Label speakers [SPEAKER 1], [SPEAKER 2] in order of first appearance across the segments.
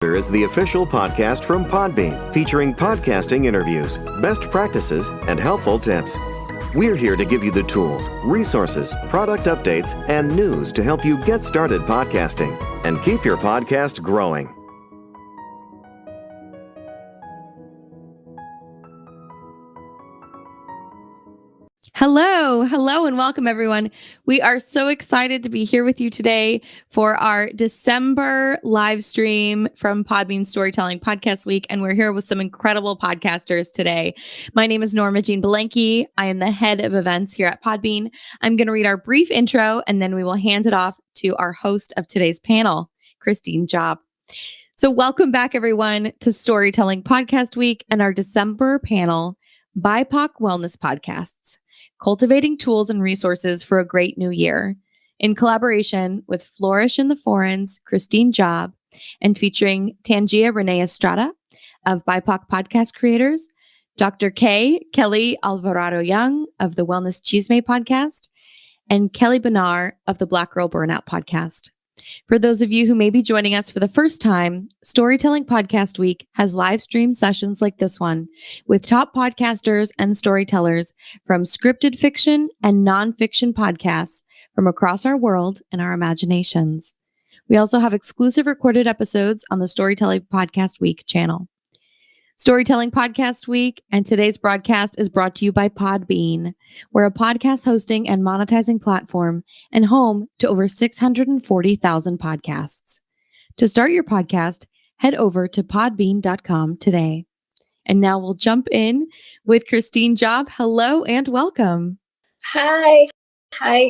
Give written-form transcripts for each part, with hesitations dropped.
[SPEAKER 1] is the official podcast from Podbean, featuring podcasting interviews, best practices, and helpful tips. We're here to give you the tools, resources, product updates, and news to help you get started podcasting and keep your podcast growing.
[SPEAKER 2] Hello, and welcome everyone. We are so excited to be here with you today for our December live stream from Podbean Storytelling Podcast Week, and we're here with some incredible podcasters today. My name is Norma Jean Belenke. I am the head of events here at Podbean. I'm going to read our brief intro, and then we will hand it off to our host of today's panel, Christine Job. So welcome back everyone to Storytelling Podcast Week and our December panel, BIPOC Wellness Podcasts. Cultivating tools and resources for a great new year, in collaboration with Flourish and the Foreign's Christine Job, and featuring Tangia Renee Estrada of BIPOC Podcast Creators, Dr. Kelley Alvarado-Young of the Wellness Chisme Podcast, and Kelley Bonner of the Black Girl Burnout Podcast. For those of you who may be joining us for the first time, Storytelling Podcast Week has live stream sessions like this one with top podcasters and storytellers from scripted fiction and nonfiction podcasts from across our world and our imaginations. We also have exclusive recorded episodes on the Storytelling Podcast Week channel. Storytelling Podcast Week and today's broadcast is brought to you by Podbean. We're a podcast hosting and monetizing platform and home to over 640,000 podcasts. To start your podcast, head over to podbean.com today. And now we'll jump in with Christine Job. Hello and welcome.
[SPEAKER 3] Hi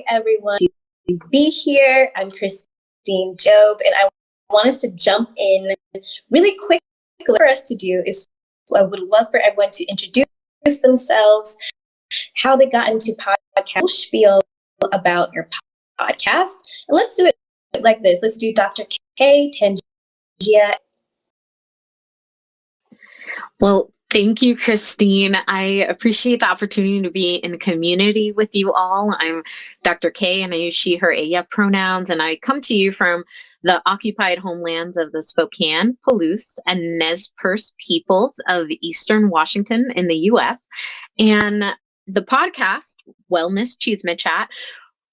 [SPEAKER 3] everyone. To be here, I'm Christine Job, and I want us to jump in really quick. For us to do is I would love for everyone to introduce themselves, how they got into podcast, spiel about your podcast. And let's do it like this. Let's do Dr. K, Tangia.
[SPEAKER 4] Well, thank you, Christine. I appreciate the opportunity to be in community with you all. I'm Dr. K, and I use she, her, ella pronouns, and I come to you from the occupied homelands of the Spokane, Palouse, and Nez Perce peoples of Eastern Washington in the U.S. And the podcast, Wellness Chisme Chat,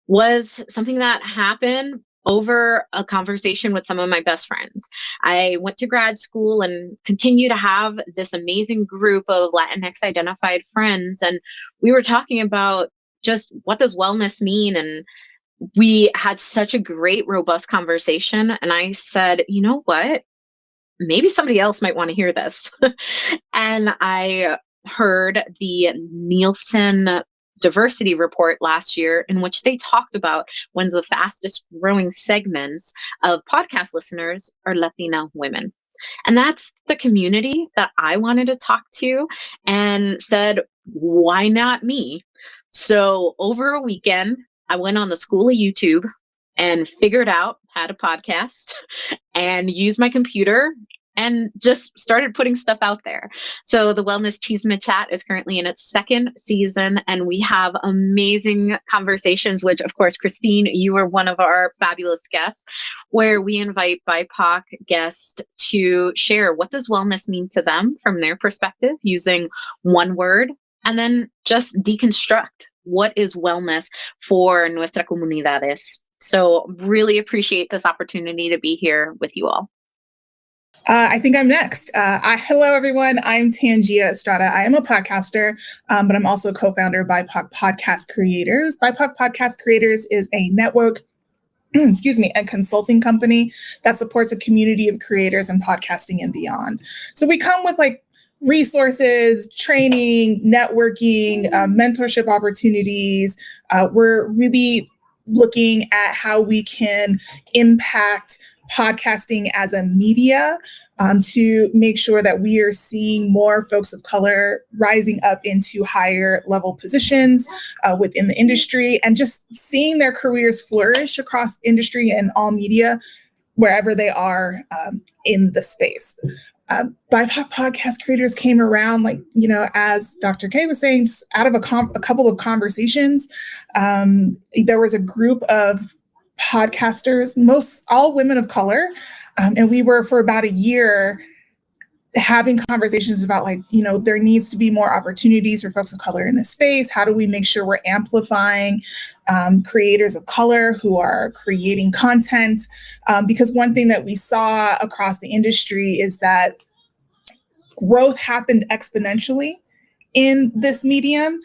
[SPEAKER 4] was something that happened over a conversation with some of my best friends. I went to grad school and continue to have this amazing group of Latinx identified friends. And we were talking about just what does wellness mean? And we had such a great, robust conversation. And I said, you know what? Maybe somebody else might want to hear this. And I heard the Nielsen diversity report last year in which they talked about one of the fastest growing segments of podcast listeners are Latina women. And that's the community that I wanted to talk to and said, why not me? So over a weekend, I went on the school of YouTube and figured out how to podcast and used my computer and just started putting stuff out there. So the Wellness Chisme Chat is currently in its second season, and we have amazing conversations, which of course, Christine, you are one of our fabulous guests, where we invite BIPOC guests to share what does wellness mean to them from their perspective using one word, and then just deconstruct what is wellness for nuestra comunidades. So really appreciate this opportunity to be here with you all.
[SPEAKER 5] I think I'm next. Hello, everyone. I'm Tangia Estrada. I am a podcaster, but I'm also co-founder of BIPOC Podcast Creators. BIPOC Podcast Creators is a network, a consulting company that supports a community of creators in podcasting and beyond. So we come with resources, training, networking, mentorship opportunities. We're really looking at how we can impact podcasting as a media to make sure that we are seeing more folks of color rising up into higher level positions within the industry and just seeing their careers flourish across industry and all media wherever they are in the space. BIPOC Podcast Creators came around, as Dr. K was saying, out of a couple of conversations. There was a group of podcasters, all women of color, And we were for about a year having conversations about like, there needs to be more opportunities for folks of color in this space. How do we make sure we're amplifying creators of color who are creating content? Because one thing that we saw across the industry is that growth happened exponentially in this medium.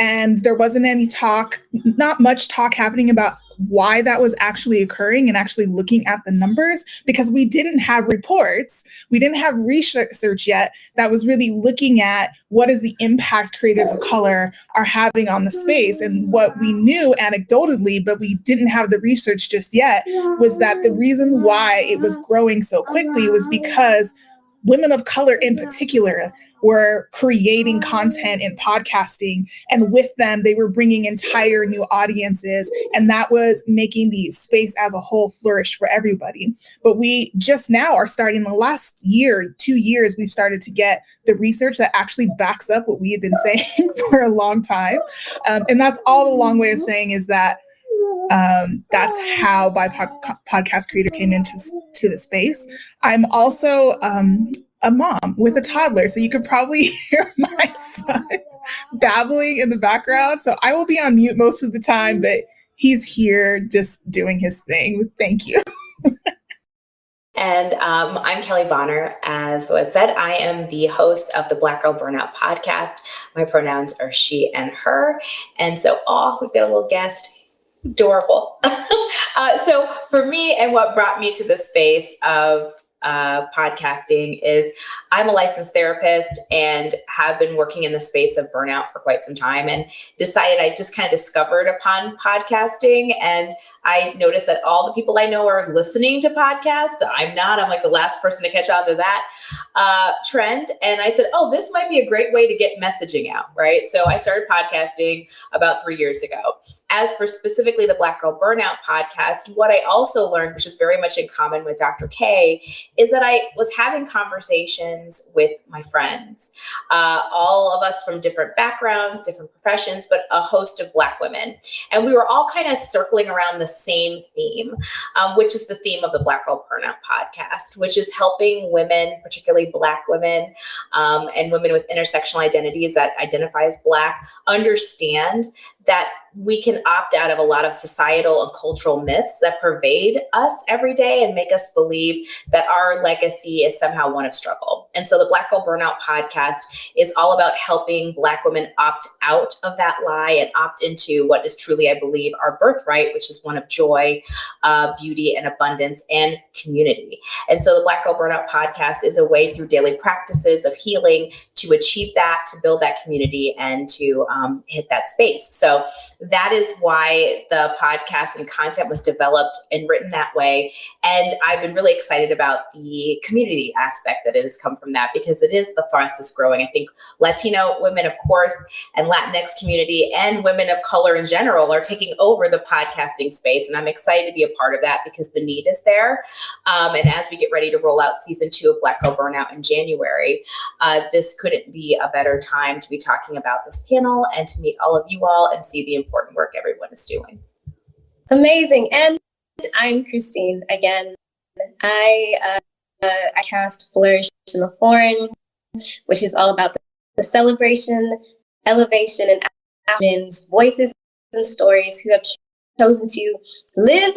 [SPEAKER 5] And there wasn't any talk, not much talk happening about why that was actually occurring and actually looking at the numbers, because we didn't have reports. We didn't have research yet that was really looking at what is the impact creators of color are having on the space. And what we knew anecdotally, but we didn't have the research just yet, was that the reason why it was growing so quickly was because women of color in particular were creating content and podcasting. And with them, they were bringing entire new audiences. And that was making the space as a whole flourish for everybody. But we just now are starting, the last year, 2 years, we've started to get the research that actually backs up what we had been saying for a long time. And that's all the long way of saying is that that's how BIPOC podcast creator came into the space. I'm also a mom with a toddler, so you could probably hear my son babbling in the background. So I will be on mute most of the time, but he's here just doing his thing. Thank you.
[SPEAKER 6] And I'm Kelley Bonner. As was said, I am the host of the Black Girl Burnout Podcast. My pronouns are she and her. And so, we've got a little guest. Adorable. So for me, and what brought me to the space of podcasting is I'm a licensed therapist and have been working in the space of burnout for quite some time, and decided I just kind of discovered upon podcasting. And I noticed that all the people I know are listening to podcasts. I'm not. I'm like the last person to catch on to that trend. And I said, this might be a great way to get messaging out, right? So I started podcasting about 3 years ago. As for specifically the Black Girl Burnout Podcast, what I also learned, which is very much in common with Dr. K, is that I was having conversations with my friends, all of us from different backgrounds, different professions, but a host of Black women. And we were all kind of circling around the same theme, which is the theme of the Black Girl Burnout Podcast, which is helping women, particularly Black women, and women with intersectional identities that identify as Black, understand that we can opt out of a lot of societal and cultural myths that pervade us every day and make us believe that our legacy is somehow one of struggle. And so the Black Girl Burnout Podcast is all about helping Black women opt out of that lie and opt into what is truly, I believe, our birthright, which is one of joy, beauty, and abundance, and community. And so the Black Girl Burnout Podcast is a way through daily practices of healing to achieve that, to build that community, and to hit that space. So that is why the podcast and content was developed and written that way. And I've been really excited about the community aspect that has come from that, because it is the fastest growing. I think Latino women, of course, and Latinx community and women of color in general are taking over the podcasting space. And I'm excited to be a part of that because the need is there. And as we get ready to roll out season 2 of Black Girl Burnout in January, this couldn't be a better time to be talking about this panel and to meet all of you all and see the important work everyone is doing.
[SPEAKER 3] Amazing. And I'm Christine again. I cast Flourish in the Foreign, which is all about the celebration, elevation, and women's voices and stories who have chosen to live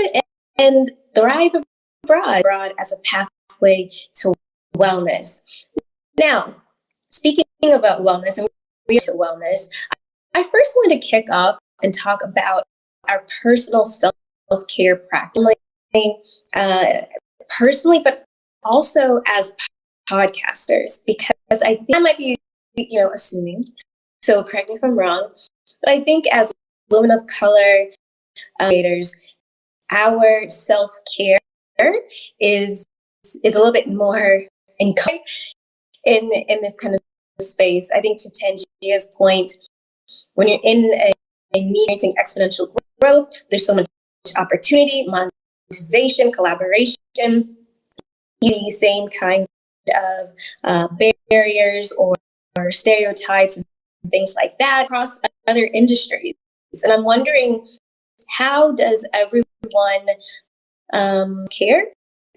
[SPEAKER 3] and thrive abroad as a pathway to wellness. Now, speaking about wellness and to wellness, I first want to kick off and talk about our personal self-care practice, personally, but also as podcasters, because I think I might be, assuming, so correct me if I'm wrong, but I think as women of color, creators, our self-care is a little bit more in this kind of space. I think to Tangia's point, when you're in a experiencing exponential growth, there's so much opportunity, monetization, collaboration, the same kind of barriers or stereotypes and things like that across other industries. And I'm wondering, how does everyone care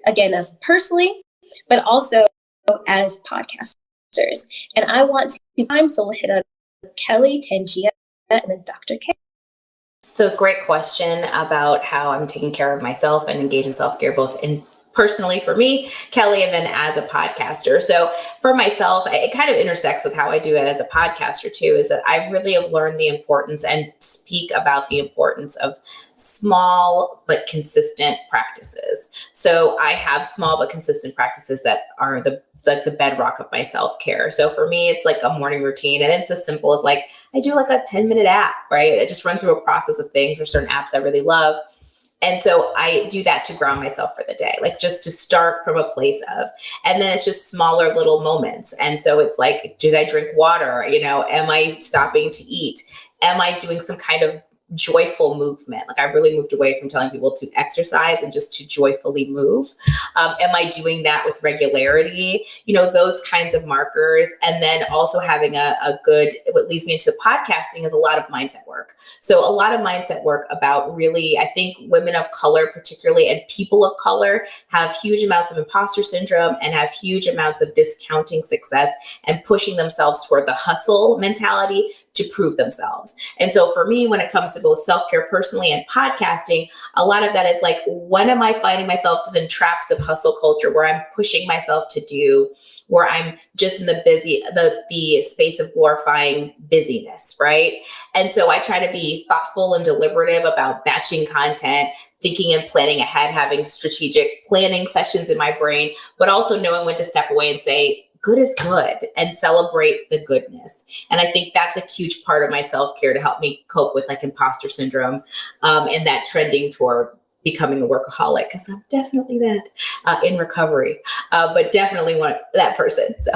[SPEAKER 3] again, as personally, but also as podcasters. And I want to, so we'll hit up Kelley, Tangia, and then Dr. K.
[SPEAKER 6] So great question about how I'm taking care of myself and engage in self-care, both in personally for me, Kelley, and then as a podcaster. So for myself, it kind of intersects with how I do it as a podcaster too, is that I really have learned the importance and speak about the importance of small but consistent practices. So I have small but consistent practices that are the bedrock of my self-care. So for me, it's like a morning routine, and it's as simple as like, I do like a 10-minute app, right? I just run through a process of things or certain apps I really love. And so I do that to ground myself for the day, like just to start from a place of, and then it's just smaller little moments. And so it's like, did I drink water? Am I stopping to eat? Am I doing some kind of joyful movement? Like I really moved away from telling people to exercise and just to joyfully move. Am I doing that with regularity? Those kinds of markers. And then also having a good, what leads me into podcasting is a lot of mindset work. So a lot of mindset work about really, I think women of color, particularly, and people of color have huge amounts of imposter syndrome and have huge amounts of discounting success and pushing themselves toward the hustle mentality to prove themselves. And so for me, when it comes to both self-care personally and podcasting, a lot of that is like, when am I finding myself in traps of hustle culture where I'm pushing myself to do, where I'm just in the space of glorifying busyness, right? And so I try to be thoughtful and deliberative about batching content, thinking and planning ahead, having strategic planning sessions in my brain, but also knowing when to step away and say, good is good, and celebrate the goodness. And I think that's a huge part of my self-care to help me cope with like imposter syndrome and that trending toward becoming a workaholic, because I'm definitely that in recovery, but definitely want that person. So.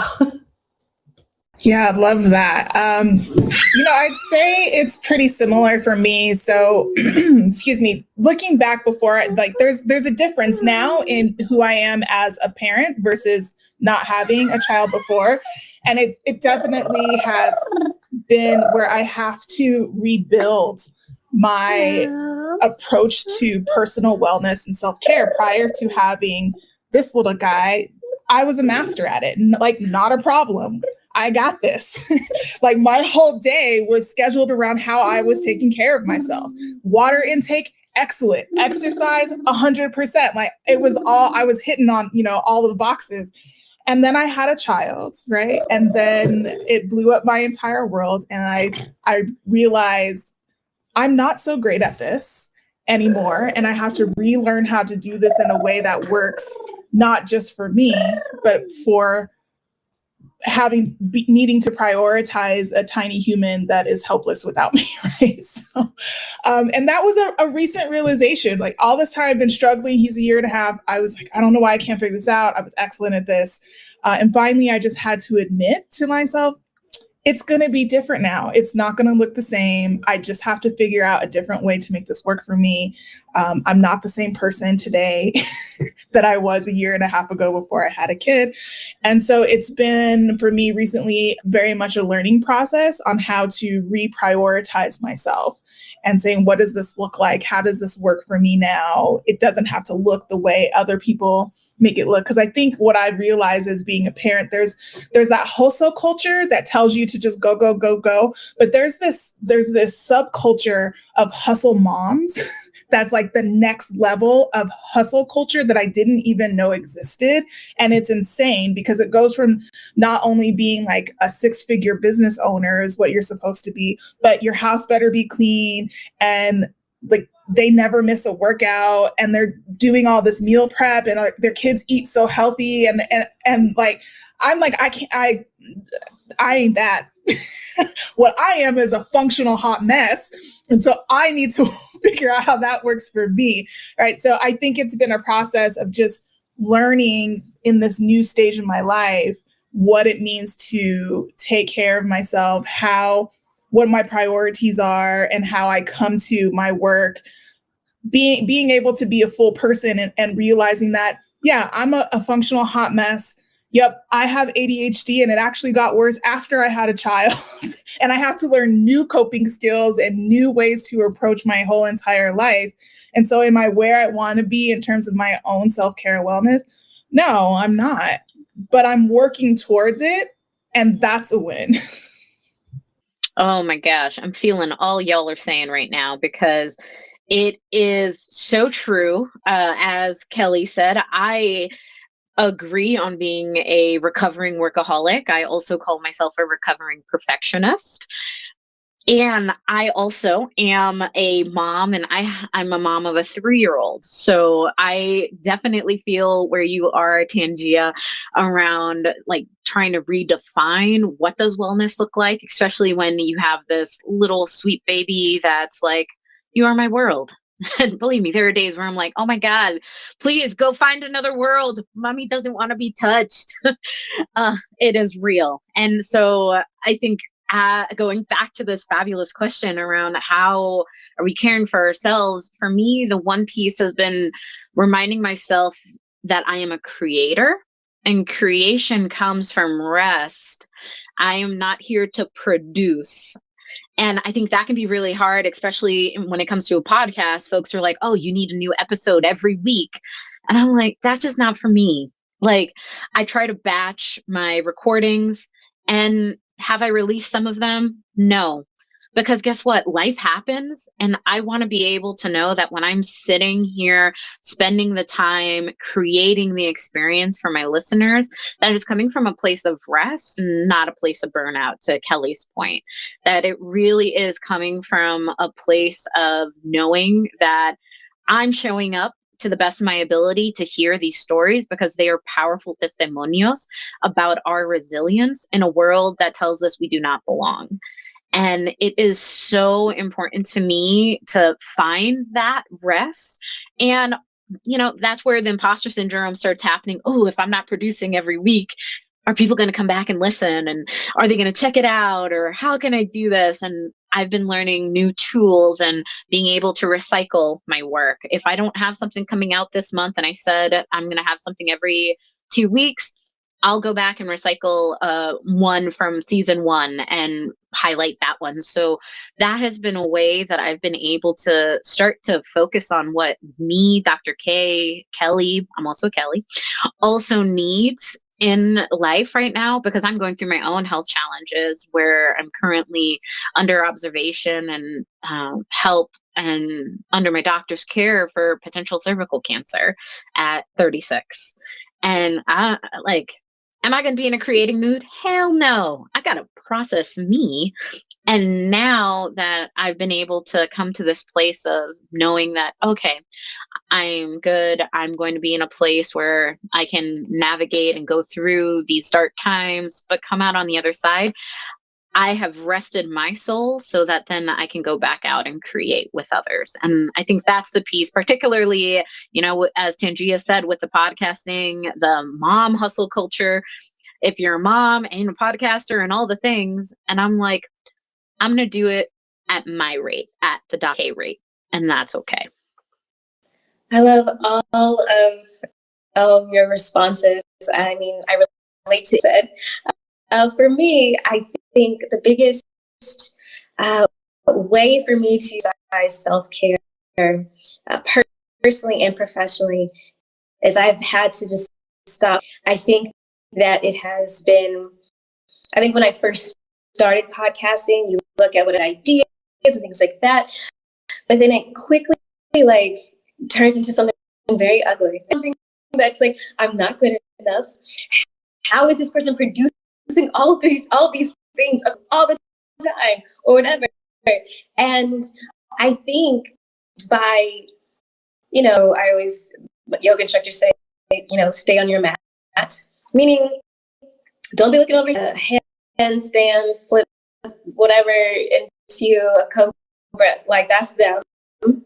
[SPEAKER 5] Yeah, I love that. I'd say it's pretty similar for me. So, excuse me, looking back before, like there's a difference now in who I am as a parent versus not having a child before. And it definitely has been where I have to rebuild my approach to personal wellness and self-care. Prior to having this little guy, I was a master at it. Like, not a problem. I got this. Like, my whole day was scheduled around how I was taking care of myself. Water intake, excellent. Exercise, 100%. Like, it was all, I was hitting on, all of the boxes. And then I had a child, right? And then it blew up my entire world. And I realized I'm not so great at this anymore. And I have to relearn how to do this in a way that works, not just for me, but for needing to prioritize a tiny human that is helpless without me, right? So, and that was a recent realization. Like, all this time I've been struggling. He's a year and a half. I was like, I don't know why I can't figure this out. I was excellent at this. And finally, I just had to admit to myself, it's going to be different now. It's not going to look the same. I just have to figure out a different way to make this work for me. I'm not the same person today that I was a year and a half ago before I had a kid. And so it's been, for me recently, very much a learning process on how to reprioritize myself and saying, what does this look like? How does this work for me now? It doesn't have to look the way other people make it look. Because I think what I realize as being a parent, there's that hustle culture that tells you to just go, go, go, go. But there's this subculture of hustle moms that's like the next level of hustle culture that I didn't even know existed. And it's insane because it goes from not only being like a 6-figure business owner is what you're supposed to be, but your house better be clean, and like they never miss a workout, and they're doing all this meal prep, and their kids eat so healthy. And like, I'm like, I ain't that. What I am is a functional hot mess. And so I need to figure out how that works for me. Right. So I think it's been a process of just learning in this new stage of my life what it means to take care of myself, what my priorities are, and how I come to my work, being able to be a full person and realizing that, yeah, I'm a functional hot mess. Yep, I have ADHD, and it actually got worse after I had a child. And I have to learn new coping skills and new ways to approach my whole entire life. And so am I where I want to be in terms of my own self-care and wellness? No, I'm not. But I'm working towards it, and that's a win.
[SPEAKER 4] Oh my gosh, I'm feeling all y'all are saying right now, because it is so true. As Kelley said, I agree on being a recovering workaholic. I also call myself a recovering perfectionist. And I also am a mom, and I'm a mom of a 3-year-old. So I definitely feel where you are, Tangia, around like trying to redefine what does wellness look like, especially when you have this little sweet baby that's like, you are my world. And believe me, there are days where I'm like, oh my God, please go find another world. Mommy doesn't want to be touched. It is real. And so I think going back to this fabulous question around how are we caring for ourselves, for me, the one piece has been reminding myself that I am a creator, and creation comes from rest. I am not here to produce. And I think that can be really hard, especially when it comes to a podcast. Folks are like, oh, you need a new episode every week. And I'm like, that's just not for me. Like, I try to batch my recordings, and have I released some of them? No. Because guess what? Life happens. And I want to be able to know that when I'm sitting here, spending the time creating the experience for my listeners, that is coming from a place of rest and not a place of burnout, to Kelley's point. That it really is coming from a place of knowing that I'm showing up to the best of my ability to hear these stories, because they are powerful testimonios about our resilience in a world that tells us we do not belong. And it is so important to me to find that rest. And, you know, that's where the imposter syndrome starts happening. Oh, if I'm not producing every week, are people going to come back and listen? And are they going to check it out? Or how can I do this? And I've been learning new tools and being able to recycle my work. If I don't have something coming out this month, and I said I'm going to have something every 2 weeks, I'll go back and recycle one from season 1 and highlight that one. So that has been a way that I've been able to start to focus on what me, Dr. K, Kelley, I'm also Kelley, also needs in life right now, because I'm going through my own health challenges where I'm currently under observation and help and under my doctor's care for potential cervical cancer at 36. And I like, am I going to be in a creating mood? Hell no. I got to process me. And now that I've been able to come to this place of knowing that, okay, I'm good. I'm going to be in a place where I can navigate and go through these dark times, but come out on the other side. I have rested my soul so that then I can go back out and create with others. And I think that's the piece, particularly, you know, as Tangia said, with the podcasting, the mom hustle culture. If you're a mom and a podcaster and all the things, and I'm like, I'm going to do it at my rate, at the K rate. And that's okay.
[SPEAKER 3] I love all of your responses. I mean, I relate to it. For me, I think the biggest way for me to exercise self-care personally and professionally is I've had to just stop. I think that it has been, I think when I first started podcasting, you look at what ideas and things like that, but then it quickly like turns into something very ugly. Something that's like, I'm not good enough. How is this person producing all these things all the time or whatever? And I think by, you know, I always, yoga instructors say, you know, stay on your mat, meaning don't be looking over handstand, flip, whatever, into a cobra. Like, that's them.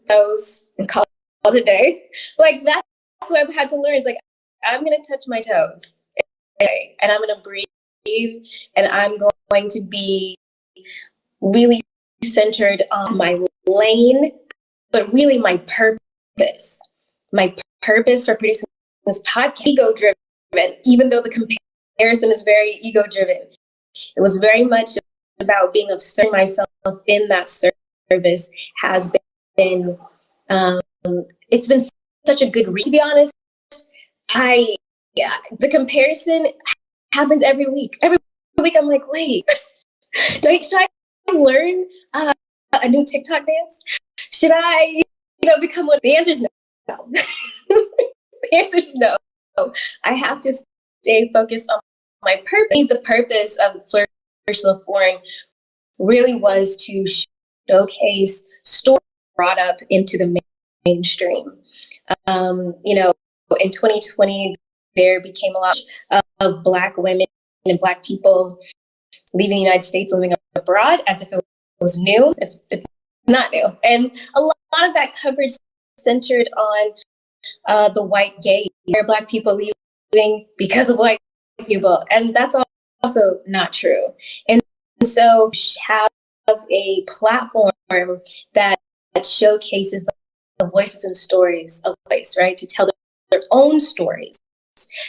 [SPEAKER 3] Those, and call it a day. Like, that's what I've had to learn is like, I'm going to touch my toes, okay, and I'm going to breathe, and I'm going to be really centered on my lane, but really my purpose for producing this podcast, ego driven, even though the comparison is very ego driven. It was very much about being of serving myself in that service has been, it's been such a good read, to be honest. The comparison happens every week. Every week I'm like, wait, should I learn a new TikTok dance? Should I, become one? The answer is no. The answer is no. I have to stay focused on my purpose. The purpose of Flourish the Foreign really was to showcase stories brought up into the mainstream. In 2020, there became a lot of Black women and Black people leaving the United States, living abroad, as if it was new. It's not new. And a lot of that coverage centered on the white gaze, where Black people leaving because of white people. And that's also not true. And so have a platform that showcases the voices and stories of place, right? To tell their own stories,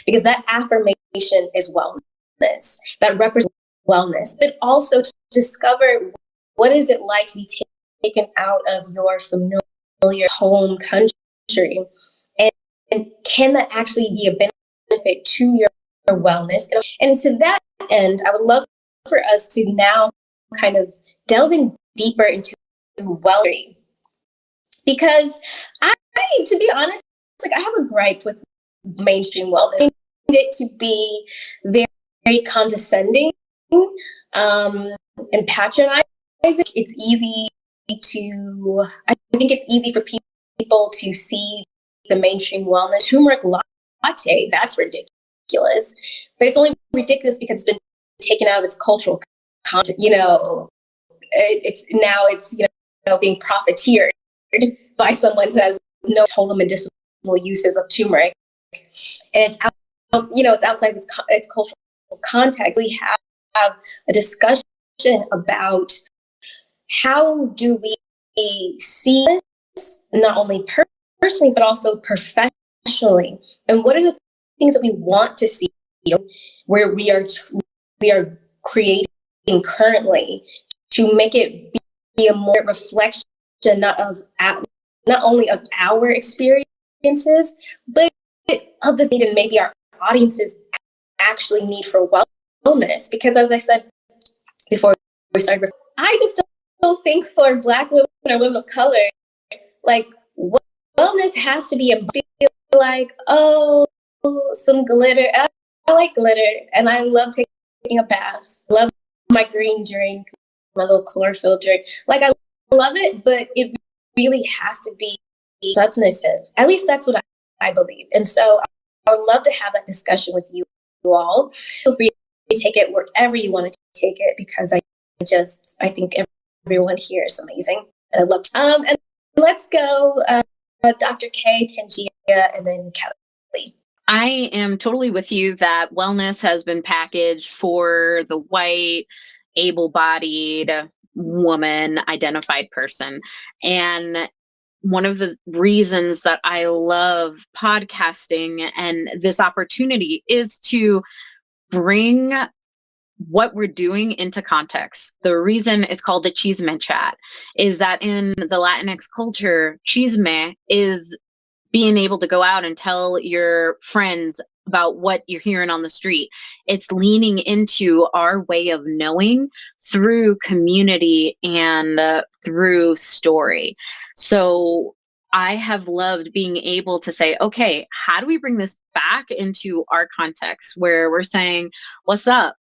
[SPEAKER 3] because that affirmation is wellness, that represents wellness, but also to discover what is it like to be taken out of your familiar home country, and can that actually be a benefit to your wellness? And to that end, I would love for us to now kind of delving deeper into wellness, because to be honest, I have a gripe with mainstream wellness. I find it to be very, very condescending and patronizing. It's easy I think it's easy for people to see the mainstream wellness turmeric latte. That's ridiculous. But it's only ridiculous because it's been taken out of its cultural content. It's being profiteered by someone who has no total medicinal uses of turmeric, and it's outside its cultural context. We have a discussion about how do we see this not only personally but also professionally, and what are the things that we want to see, where we are creating currently to make it be a more reflection not only of our experiences, but of the thing that maybe our audiences actually need for wellness. Because as I said before we started, I just don't think for Black women or women of color, like wellness has to be like, oh, some glitter. I like glitter, and I love taking a bath. Love my green drink, my little chlorophyll drink. Like I love it, but it really has to be substantive. At least that's what I believe. And so I would love to have that discussion with you all. Feel free to take it wherever you want to take it, because I think everyone here is amazing, and I love to. And let's go, Dr. K, Tangia, and then Kelley.
[SPEAKER 4] I am totally with you that wellness has been packaged for the white, able-bodied woman identified person. And one of the reasons that I love podcasting and this opportunity is to bring what we're doing into context. The reason it's called the Chisme Chat is that in the Latinx culture, chisme is being able to go out and tell your friends about what you're hearing on the street. It's leaning into our way of knowing through community and through story. So I have loved being able to say, okay, how do we bring this back into our context where we're saying, what's up?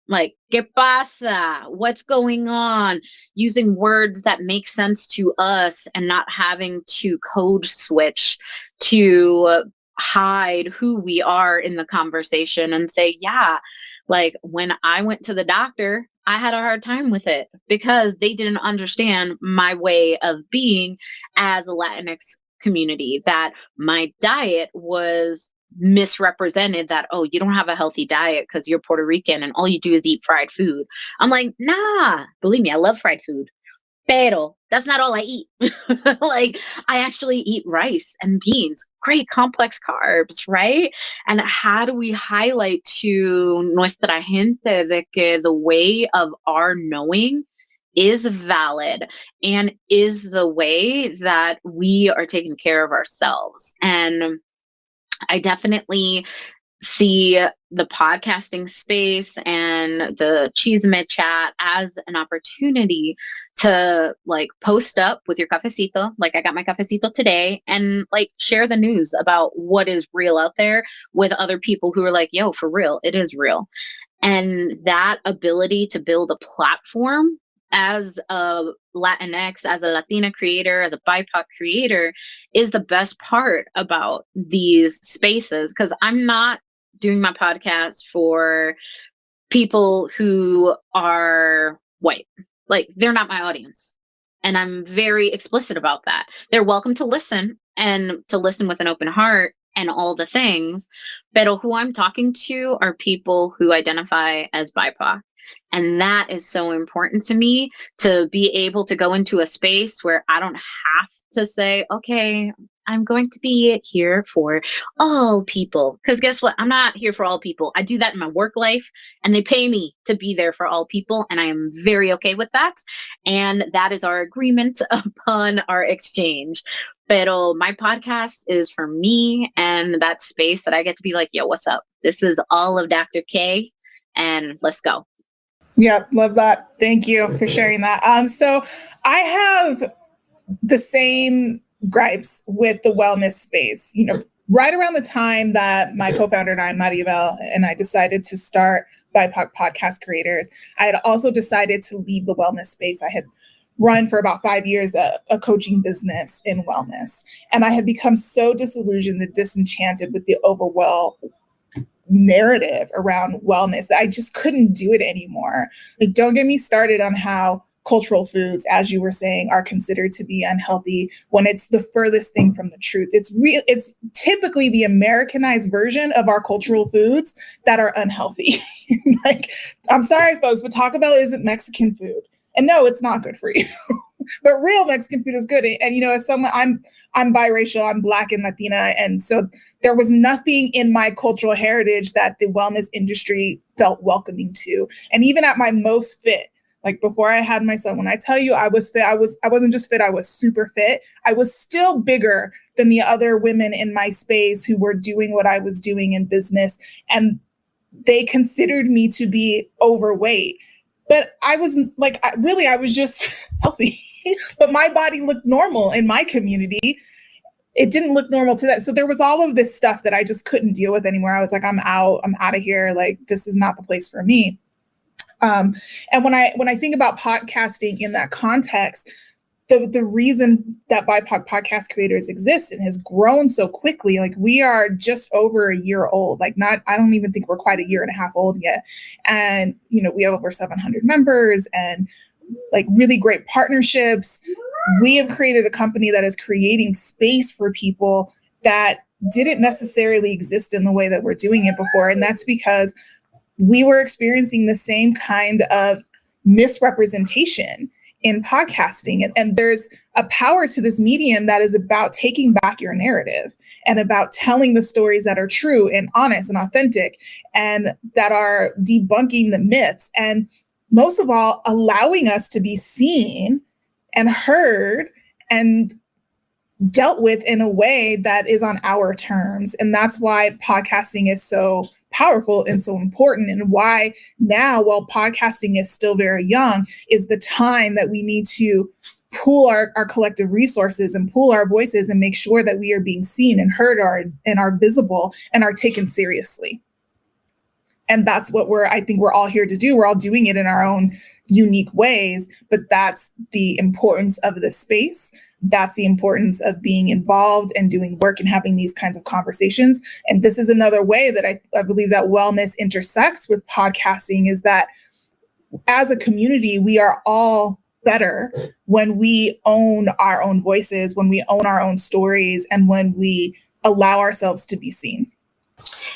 [SPEAKER 4] Like, ¿qué pasa? What's going on? Using words that make sense to us and not having to code switch to hide who we are in the conversation and say, yeah, like when I went to the doctor, I had a hard time with it because they didn't understand my way of being as a Latinx community, that my diet was misrepresented, that, oh, you don't have a healthy diet because you're Puerto Rican and all you do is eat fried food. I'm like, nah, believe me, I love fried food. Pero that's not all I eat. Like, I actually eat rice and beans, great complex carbs, right? And how do we highlight to nuestra gente de que the way of our knowing is valid and is the way that we are taking care of ourselves? And I definitely see the podcasting space and the Chisme chat as an opportunity to like post up with your cafecito. Like I got my cafecito today, and like share the news about what is real out there with other people who are like, yo, for real, it is real. And that ability to build a platform as a Latinx, as a Latina creator, as a BIPOC creator is the best part about these spaces. Because I'm not doing my podcast for people who are white. Like, they're not my audience. And I'm very explicit about that. They're welcome to listen, and to listen with an open heart and all the things. But who I'm talking to are people who identify as BIPOC. And that is so important to me, to be able to go into a space where I don't have to say, okay, I'm going to be here for all people. Because guess what? I'm not here for all people. I do that in my work life, and they pay me to be there for all people. And I am very okay with that. And that is our agreement upon our exchange. Pero my podcast is for me and that space that I get to be like, yo, what's up? This is all of Dr. K, and let's go.
[SPEAKER 5] Yeah, love that. Thank you for sharing that. So I have the same gripes with the wellness space. You know, right around the time that my co-founder and I, Maribel, and I decided to start BIPOC Podcast Creators, I had also decided to leave the wellness space. I had run for about 5 years a coaching business in wellness. And I had become so disillusioned and disenchanted with the overwhelm narrative around wellness that I just couldn't do it anymore. Like, don't get me started on how cultural foods, as you were saying, are considered to be unhealthy when it's the furthest thing from the truth. It's typically the Americanized version of our cultural foods that are unhealthy. Like, I'm sorry, folks, but Taco Bell isn't Mexican food. And no, it's not good for you. But real Mexican food is good. And you know, as someone, I'm biracial, I'm Black and Latina. And so there was nothing in my cultural heritage that the wellness industry felt welcoming to. And even at my most fit, like before I had my son, when I tell you I was fit, I wasn't just fit, I was super fit. I was still bigger than the other women in my space who were doing what I was doing in business. And they considered me to be overweight. But I wasn't like, I was just healthy. But my body looked normal in my community. It didn't look normal to that. So there was all of this stuff that I just couldn't deal with anymore. I was like, I'm out of here. Like, this is not the place for me. And when I think about podcasting in that context, the reason that BIPOC Podcast Creators exist and has grown so quickly, like we are just over a year old, I don't even think we're quite a year and a half old yet. And, you know, we have over 700 members and like really great partnerships. We have created a company that is creating space for people that didn't necessarily exist in the way that we're doing it before. And that's because we were experiencing the same kind of misrepresentation in podcasting. And there's a power to this medium that is about taking back your narrative and about telling the stories that are true and honest and authentic and that are debunking the myths. And most of all, allowing us to be seen and heard and dealt with in a way that is on our terms. And that's why podcasting is so powerful and so important, and why now, while podcasting is still very young, is the time that we need to pool our collective resources and pool our voices and make sure that we are being seen and heard and are visible and are taken seriously. And that's what I think we're all here to do. We're all doing it in our own unique ways, but that's the importance of this space. That's the importance of being involved and doing work and having these kinds of conversations. And this is another way that I believe that wellness intersects with podcasting, is that as a community, we are all better when we own our own voices, when we own our own stories, and when we allow ourselves to be seen.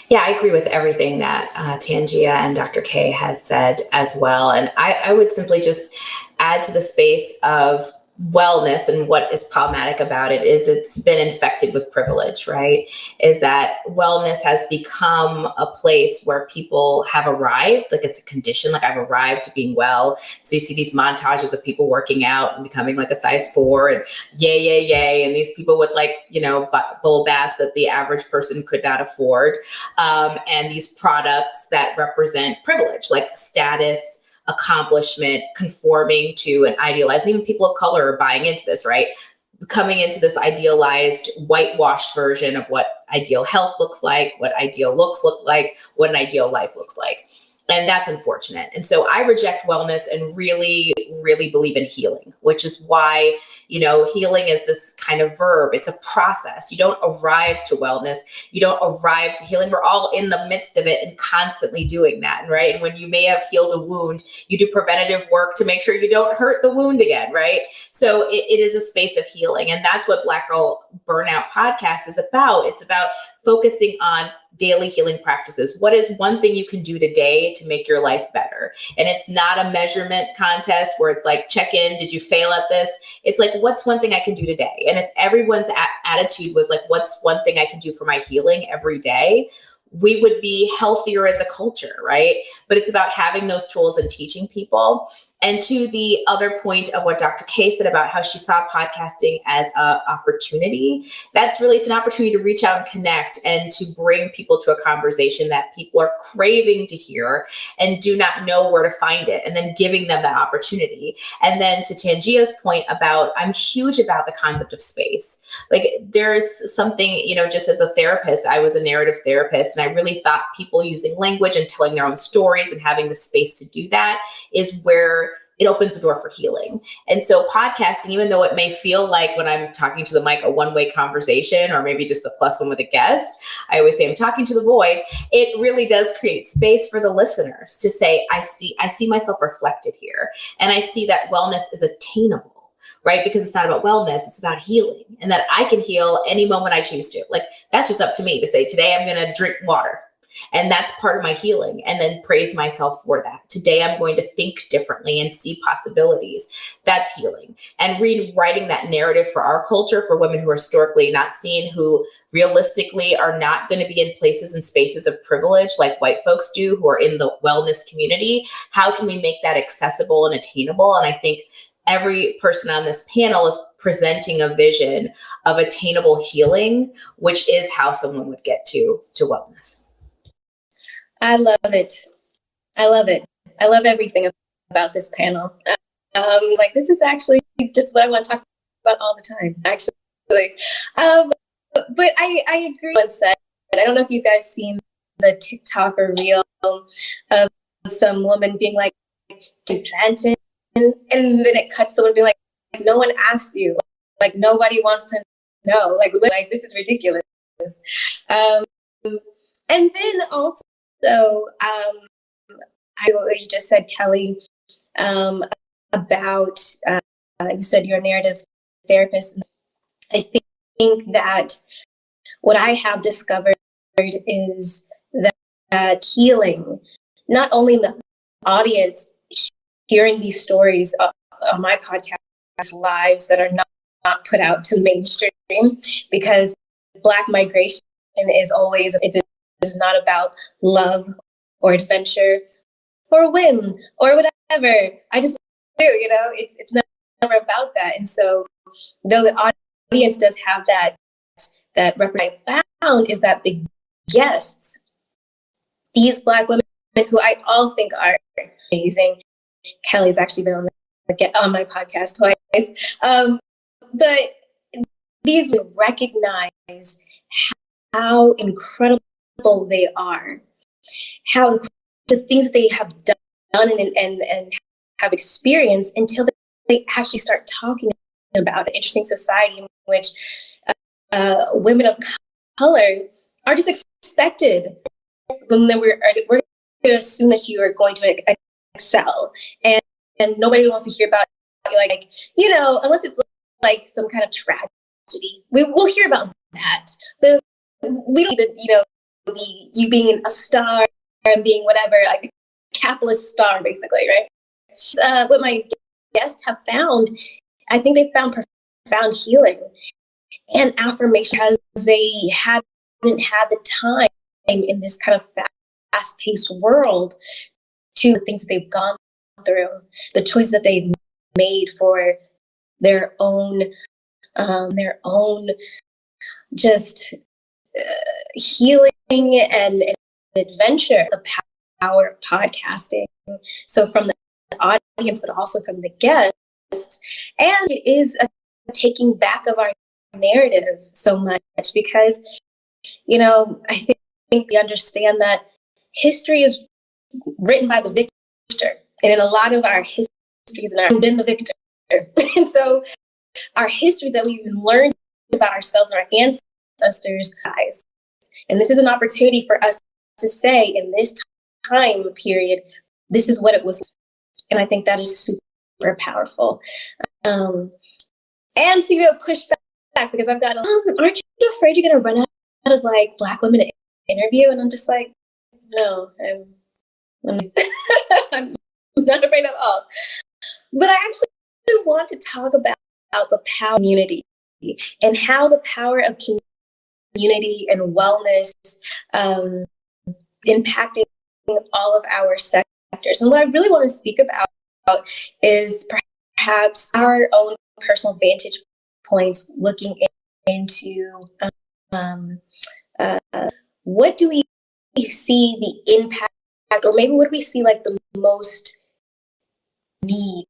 [SPEAKER 6] Yeah, I agree with everything that Tangia and Dr. K has said as well. And I would simply just add to the space of wellness, and what is problematic about it is it's been infected with privilege, right? Is that wellness has become a place where people have arrived, like it's a condition, like I've arrived to being well. So you see these montages of people working out and becoming like a size 4 and yay, yay, yay. And these people with like, bowl baths that the average person could not afford. And these products that represent privilege, like status, accomplishment, conforming to an idealized, even people of color are buying into this, right? Coming into this idealized, whitewashed version of what ideal health looks like, what ideal looks look like, what an ideal life looks like. And that's unfortunate. And so I reject wellness and really, really believe in healing, which is why, healing is this kind of verb. It's a process. You don't arrive to wellness. You don't arrive to healing. We're all in the midst of it and constantly doing that, right? And when you may have healed a wound, you do preventative work to make sure you don't hurt the wound again, right? So it is a space of healing. And that's what Black Girl Burnout Podcast is about. It's about focusing on daily healing practices. What is one thing you can do today to make your life better? And it's not a measurement contest where it's like, check in, did you fail at this? It's like, what's one thing I can do today? And if everyone's attitude was like, what's one thing I can do for my healing every day, we would be healthier as a culture, right? But it's about having those tools and teaching people. And to the other point of what Dr. K said about how she saw podcasting as an opportunity, it's an opportunity to reach out and connect and to bring people to a conversation that people are craving to hear and do not know where to find it, and then giving them that opportunity. And then to Tangia's point about, I'm huge about the concept of space. Like there's something, just as a therapist, I was a narrative therapist, and I really thought people using language and telling their own stories and having the space to do that is where it opens the door for healing. And so podcasting, even though it may feel like when I'm talking to the mic, a one-way conversation, or maybe just a +1 with a guest, I always say I'm talking to the void. It really does create space for the listeners to say, I see myself reflected here. And I see that wellness is attainable, right? Because it's not about wellness, it's about healing, and that I can heal any moment I choose to. Like that's just up to me to say, today I'm going to drink water. And that's part of my healing, and then praise myself for that. Today, I'm going to think differently and see possibilities. That's healing. And rewriting that narrative for our culture, for women who are historically not seen, who realistically are not going to be in places and spaces of privilege like white folks do, who are in the wellness community. How can we make that accessible and attainable? And I think every person on this panel is presenting a vision of attainable healing, which is how someone would get to wellness.
[SPEAKER 3] I love it. I love it. I love everything about this panel. This is actually just what I want to talk about all the time, actually. But I agree with what said. I don't know if you guys seen the TikTok or reel of some woman being like, planted, and then it cuts someone being like, no one asked you. Like nobody wants to know. Like this is ridiculous. And then also, what you just said, Kelley, about you said you're a narrative therapist. I think that what I have discovered is that healing, not only in the audience hearing these stories on my podcast lives that are not put out to mainstream, because Black migration is always, it's not about love or adventure or whim or whatever. I just do, it's never about that. And so though the audience does have that represent, I found is that the guests, these Black women who I all think are amazing. Kelley's actually been on my podcast twice. But these recognize how incredible they are, how the things they have done and have experienced until they actually start talking about an interesting society in which women of color are just expected. Then we're going to assume that you are going to excel, and nobody really wants to hear about unless it's like some kind of tragedy. We'll hear about that, but we don't need you being a star and being whatever, like a capitalist star, basically, right? What my guests have found, I think they've found profound healing and affirmation because they haven't had the time in this kind of fast-paced world to the things that they've gone through, the choices that they've made for their own just healing and adventure, the power of podcasting. So from the audience, but also from the guests. And it is a taking back of our narrative so much because, I think we understand that history is written by the victor. And in a lot of our histories, I've been the victor. And so our histories that we've learned about ourselves and our ancestors, guys. And this is an opportunity for us to say in this time period, this is what it was. And I think that is super powerful. And to push back because I've got, aren't you afraid you're going to run out of Black women to interview? And I'm just like, no, I'm not afraid at all. But I actually want to talk about the power of community and how the power of community and wellness impacting all of our sectors. And what I really want to speak about is perhaps our own personal vantage points looking into what do we see the impact, or maybe what do we see the most need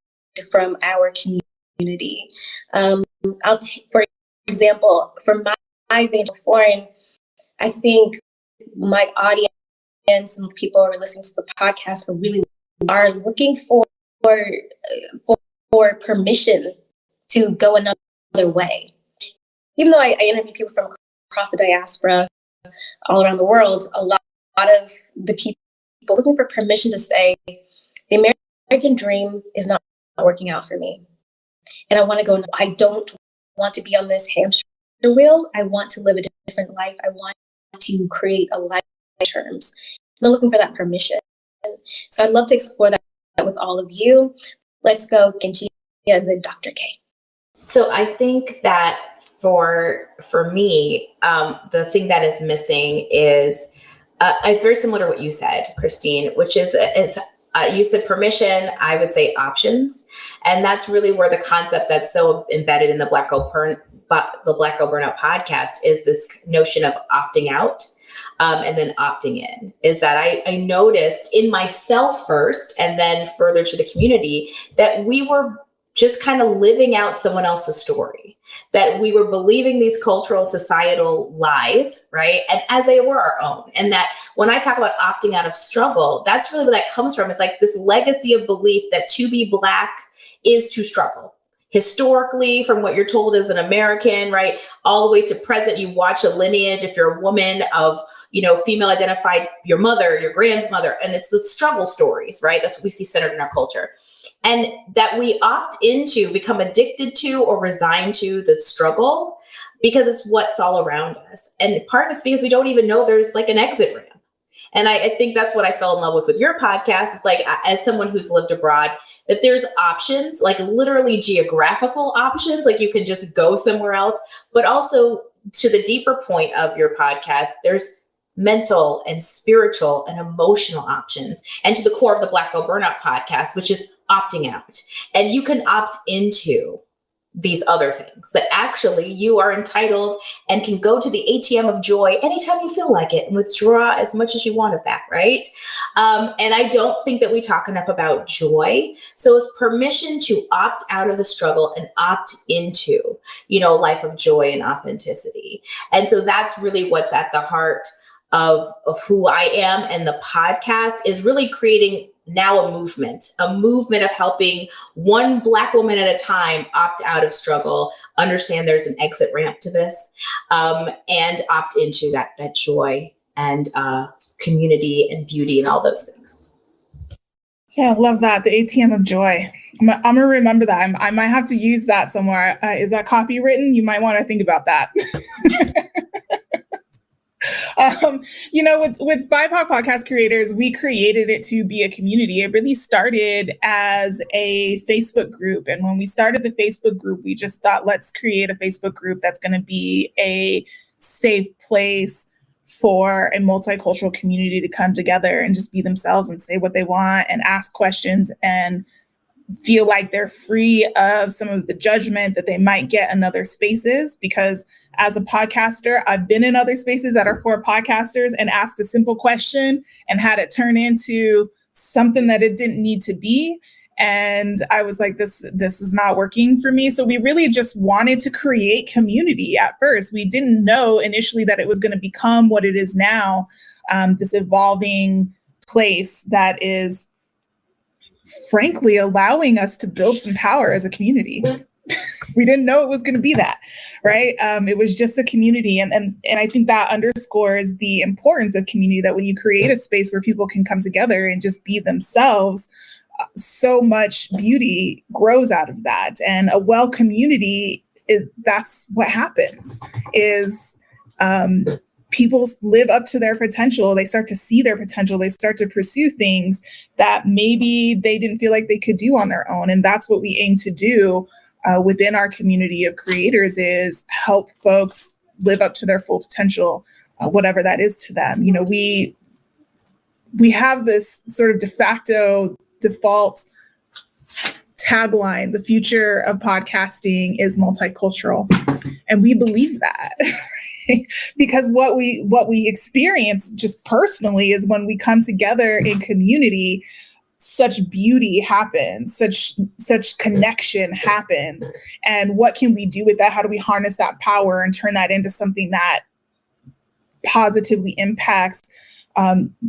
[SPEAKER 3] from our community. For example, for my vantage foreign, I think my audience and people who are listening to the podcast are looking for permission to go another way. Even though I interview people from across the diaspora, all around the world, a lot of the people looking for permission to say, the American dream is not working out for me. And I want to go, I don't want to be on this hamster wheel. I want to live a different life. I want to create a life terms. I'm looking for that permission. So I'd love to explore that with all of you. Let's go, Tangia and then Dr. K.
[SPEAKER 6] So I think that for me, the thing that is missing is very similar to what you said, Christine, which is you said permission, I would say options. And that's really where the concept that's so embedded in the Black Girl Burnout podcast is this notion of opting out and then opting in. Is that I noticed in myself first and then further to the community that we were just kind of living out someone else's story, that we were believing these cultural and societal lies, right? And as they were our own. And that when I talk about opting out of struggle, that's really where that comes from. It's this legacy of belief that to be Black is to struggle. Historically, from what you're told as an American, right, all the way to present, you watch a lineage, if you're a woman of, female identified, your mother, your grandmother, and it's the struggle stories, right? That's what we see centered in our culture. And that we opt into, become addicted to, or resign to the struggle because it's what's all around us. And part of it's because we don't even know there's an exit ramp. And I think that's what I fell in love with your podcast. It's as someone who's lived abroad, that there's options, literally geographical options, you can just go somewhere else, but also to the deeper point of your podcast, there's mental and spiritual and emotional options, and to the core of the Black Girl Burnout podcast, which is opting out. And you can opt into these other things that actually you are entitled and can go to the ATM of joy anytime you feel like it and withdraw as much as you want of that, right? And I don't think that we talk enough about joy. So it's permission to opt out of the struggle and opt into, a life of joy and authenticity. And so that's really what's at the heart of who I am. And the podcast is really creating now a movement of helping one Black woman at a time opt out of struggle, understand there's an exit ramp to this, and opt into that joy and community and beauty and all those things.
[SPEAKER 5] Yeah, I love that. The ATM of joy. I'm going to remember that. I might have to use that somewhere. Is that copywritten? You might want to think about that. With BIPOC Podcast Creators, we created it to be a community. It really started as a Facebook group. And when we started the Facebook group, we just thought, let's create a Facebook group that's going to be a safe place for a multicultural community to come together and just be themselves and say what they want and ask questions and feel like they're free of some of the judgment that they might get in other spaces. Because as a podcaster, I've been in other spaces that are for podcasters and asked a simple question and had it turn into something that it didn't need to be. And I was like, this is not working for me. So we really just wanted to create community at first. We didn't know initially that it was going to become what it is now, this evolving place that is frankly allowing us to build some power as a community. We didn't know it was going to be that, right? It was just a community. And I think that underscores the importance of community, that when you create a space where people can come together and just be themselves, so much beauty grows out of that. And a well community that's what happens is people live up to their potential. They start to see their potential. They start to pursue things that maybe they didn't feel like they could do on their own. And that's what we aim to do within our community of creators, is help folks live up to their full potential, whatever that is to them. We have this sort of de facto default tagline: the future of podcasting is multicultural. And we believe that. Because what we experience just personally is when we come together in community, such beauty happens, such connection happens. And what can we do with that? How do we harness that power and turn that into something that positively impacts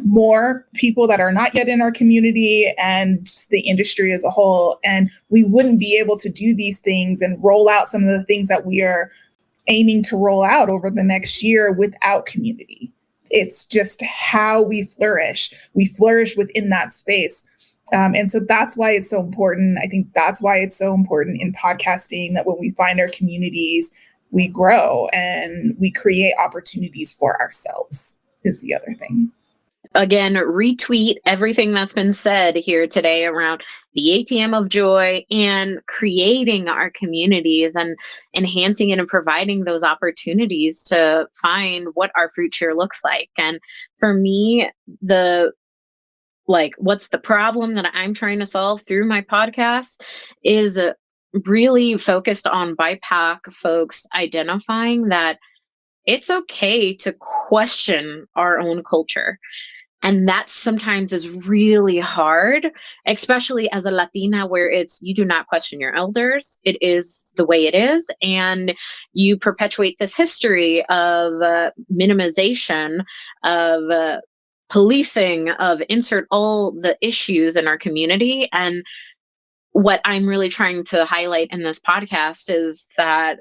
[SPEAKER 5] more people that are not yet in our community and the industry as a whole? And we wouldn't be able to do these things and roll out some of the things that we are aiming to roll out over the next year without community. It's just how we flourish. We flourish within that space. And so that's why it's so important. I think that's why it's so important in podcasting, that when we find our communities, we grow and we create opportunities for ourselves, is the other thing.
[SPEAKER 4] Again, retweet everything that's been said here today around the ATM of joy and creating our communities and enhancing it and providing those opportunities to find what our future looks like. And for me, what's the problem that I'm trying to solve through my podcast is really focused on BIPOC folks identifying that it's okay to question our own culture. And that sometimes is really hard, especially as a Latina, where you do not question your elders. It is the way it is. And you perpetuate this history of minimization, of policing, of insert all the issues in our community. And what I'm really trying to highlight in this podcast is that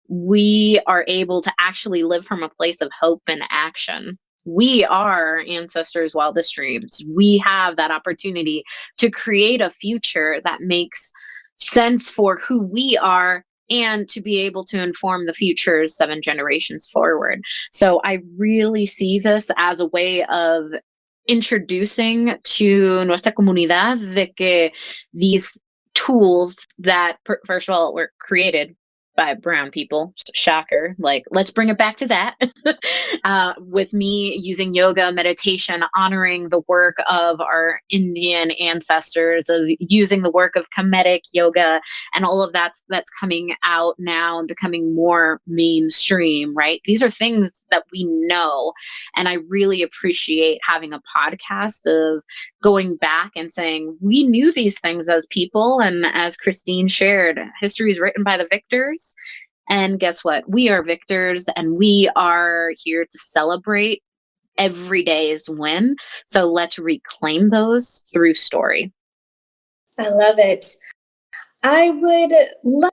[SPEAKER 4] we are able to actually live from a place of hope and action. We are ancestors' wildest dreams. We have that opportunity to create a future that makes sense for who we are and to be able to inform the future's 7 generations forward. So I really see this as a way of introducing to nuestra comunidad de que these tools that, first of all, were created by brown people. Shocker. Let's bring it back to that. With me using yoga, meditation, honoring the work of our Indian ancestors, of using the work of Kemetic yoga, and all of that's coming out now and becoming more mainstream, right? These are things that we know. And I really appreciate having a podcast of going back and saying, we knew these things as people. And as Christine shared, history is written by the victors. And guess what? We are victors, and we are here to celebrate every day's win. So let's reclaim those through story.
[SPEAKER 3] I love it. I would love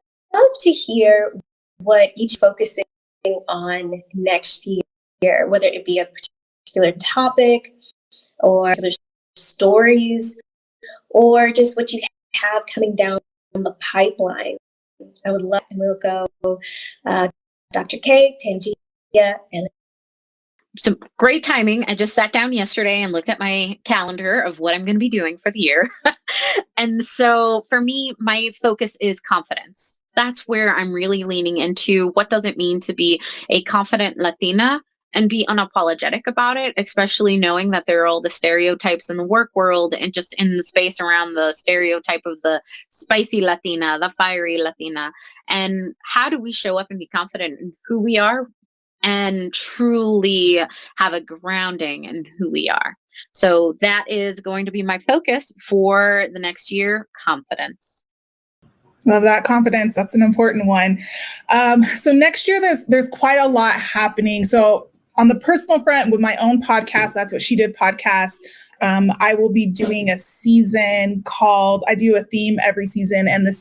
[SPEAKER 3] to hear what each focusing on next year, whether it be a particular topic or other stories, or just what you have coming down the pipeline. I would love, and we'll go Dr. K, Tangia, and
[SPEAKER 4] some great timing. I just sat down yesterday and looked at my calendar of what I'm going to be doing for the year. And so for me, my focus is confidence. That's where I'm really leaning into what does it mean to be a confident Latina and be unapologetic about it, especially knowing that there are all the stereotypes in the work world and just in the space around the stereotype of the spicy Latina, the fiery Latina. And how do we show up and be confident in who we are and truly have a grounding in who we are? So that is going to be my focus for the next year, confidence.
[SPEAKER 5] Love that, confidence. That's an important one. So next year, there's quite a lot happening. So on the personal front, with my own podcast, That's What She Did podcast, I will be doing a season called, I do a theme every season, and the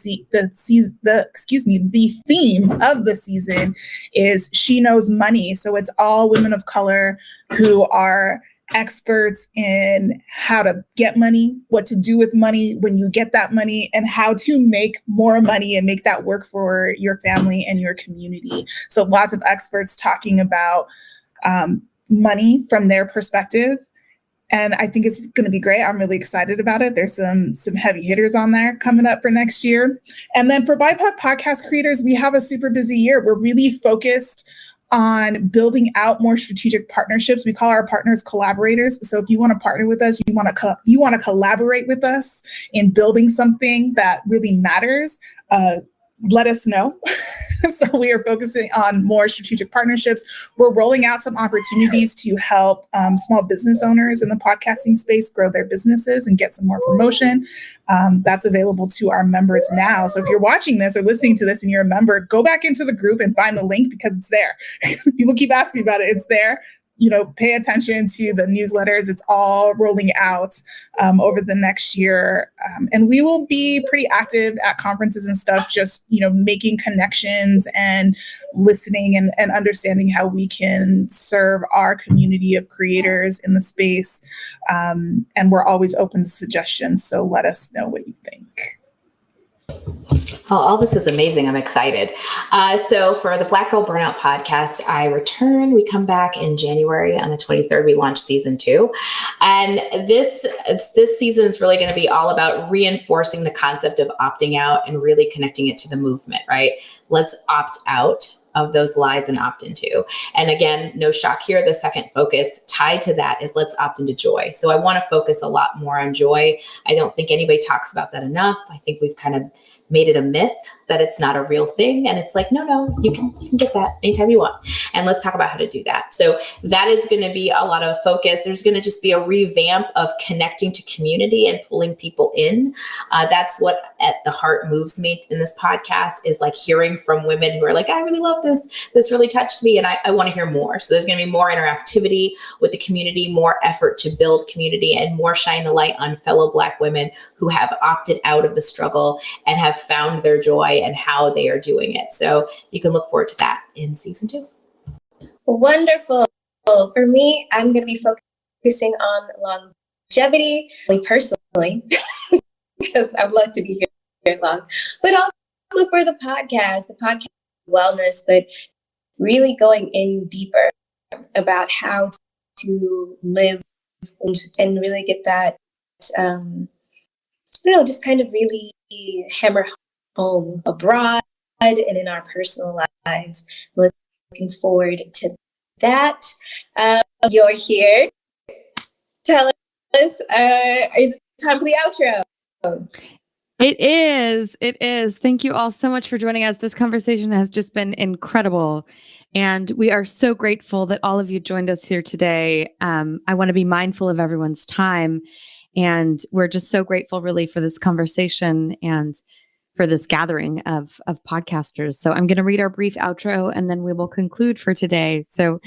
[SPEAKER 5] theme of the season is She Knows Money. So it's all women of color who are experts in how to get money, what to do with money when you get that money, and how to make more money and make that work for your family and your community. So lots of experts talking about money from their perspective. And I think it's going to be great. I'm really excited about it. There's some heavy hitters on there coming up for next year. And then for BIPOC podcast creators, we have a super busy year. We're really focused on building out more strategic partnerships. We call our partners collaborators. So if you want to partner with us, you want to collaborate with us in building something that really matters, let us know. So we are focusing on more strategic partnerships. We're rolling out some opportunities to help small business owners in the podcasting space grow their businesses and get some more promotion. That's available to our members now. So if you're watching this or listening to this and you're a member, go back into the group and find the link because it's there. People keep asking me about it. It's there. Pay attention to the newsletters. It's all rolling out over the next year. And we will be pretty active at conferences and stuff, just, making connections and listening and understanding how we can serve our community of creators in the space. And we're always open to suggestions. So let us know what you think.
[SPEAKER 6] Oh, all this is amazing. I'm excited. So for the Black Girl Burnout Podcast, I return. We come back in January on the 23rd. We launch season 2. And this season is really going to be all about reinforcing the concept of opting out and really connecting it to the movement, right? Let's opt out of those lies and opt into. And again, no shock here. The second focus tied to that is let's opt into joy. So I want to focus a lot more on joy. I don't think anybody talks about that enough. I think we've kind of made it a myth that it's not a real thing. And it's like, no, you can get that anytime you want. And let's talk about how to do that. So that is going to be a lot of focus. There's going to just be a revamp of connecting to community and pulling people in. That's what at the heart moves me in this podcast, is like hearing from women who are like, I really love this. This really touched me. And I want to hear more. So there's going to be more interactivity with the community, more effort to build community, and more shine the light on fellow Black women who have opted out of the struggle and have found their joy and how they are doing it. So you can look forward to that in season 2.
[SPEAKER 3] Wonderful. For me, I'm going to be focusing on longevity, personally, because I'd love to be here long, but also for the podcast wellness, but really going in deeper about how to live and really get that, just kind of really hammer home abroad and in our personal lives. Looking forward to that. You're here. Tell us, is it time for the outro?
[SPEAKER 2] It is. Thank you all so much for joining us. This conversation has just been incredible. And we are so grateful that all of you joined us here today. I want to be mindful of everyone's time. And we're just so grateful really for this conversation and for this gathering of podcasters. So I'm going to read our brief outro and then we will conclude for today. So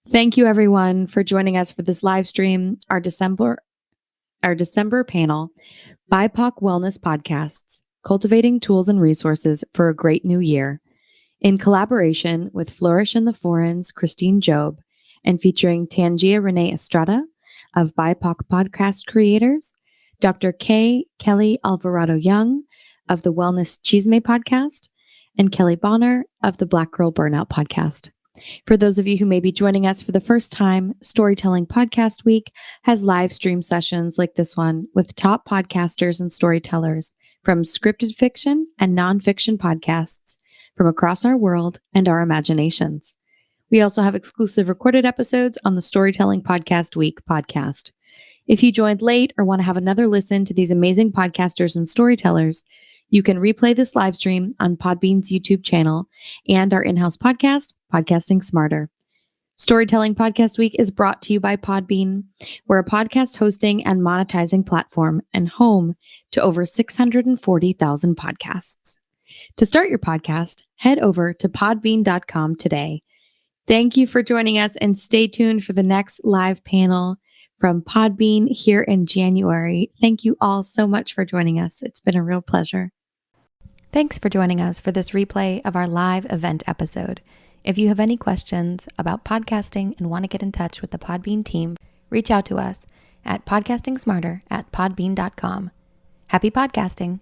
[SPEAKER 2] thank you everyone for joining us for this live stream, our December panel, BIPOC Wellness Podcasts, Cultivating Tools and Resources for a Great New Year, in collaboration with Flourish and the Foreign's Christine Job, and featuring Tangia Renee Estrada of BIPOC Podcast Creators, Dr. Kelley Alvarado-Young of the Wellness Chisme Podcast, and Kelley Bonner of the Black Girl Burnout Podcast. For those of you who may be joining us for the first time, Storytelling Podcast Week has live stream sessions like this one with top podcasters and storytellers from scripted fiction and nonfiction podcasts from across our world and our imaginations. We also have exclusive recorded episodes on the Storytelling Podcast Week podcast. If you joined late or want to have another listen to these amazing podcasters and storytellers, you can replay this live stream on Podbean's YouTube channel and our in-house podcast, Podcasting Smarter. Storytelling Podcast Week is brought to you by Podbean. We're a podcast hosting and monetizing platform and home to over 640,000 podcasts. To start your podcast, head over to podbean.com today. Thank you for joining us and stay tuned for the next live panel from Podbean here in January. Thank you all so much for joining us. It's been a real pleasure.
[SPEAKER 7] Thanks for joining us for this replay of our live event episode. If you have any questions about podcasting and want to get in touch with the Podbean team, reach out to us at podcastingsmarter@podbean.com. Happy podcasting!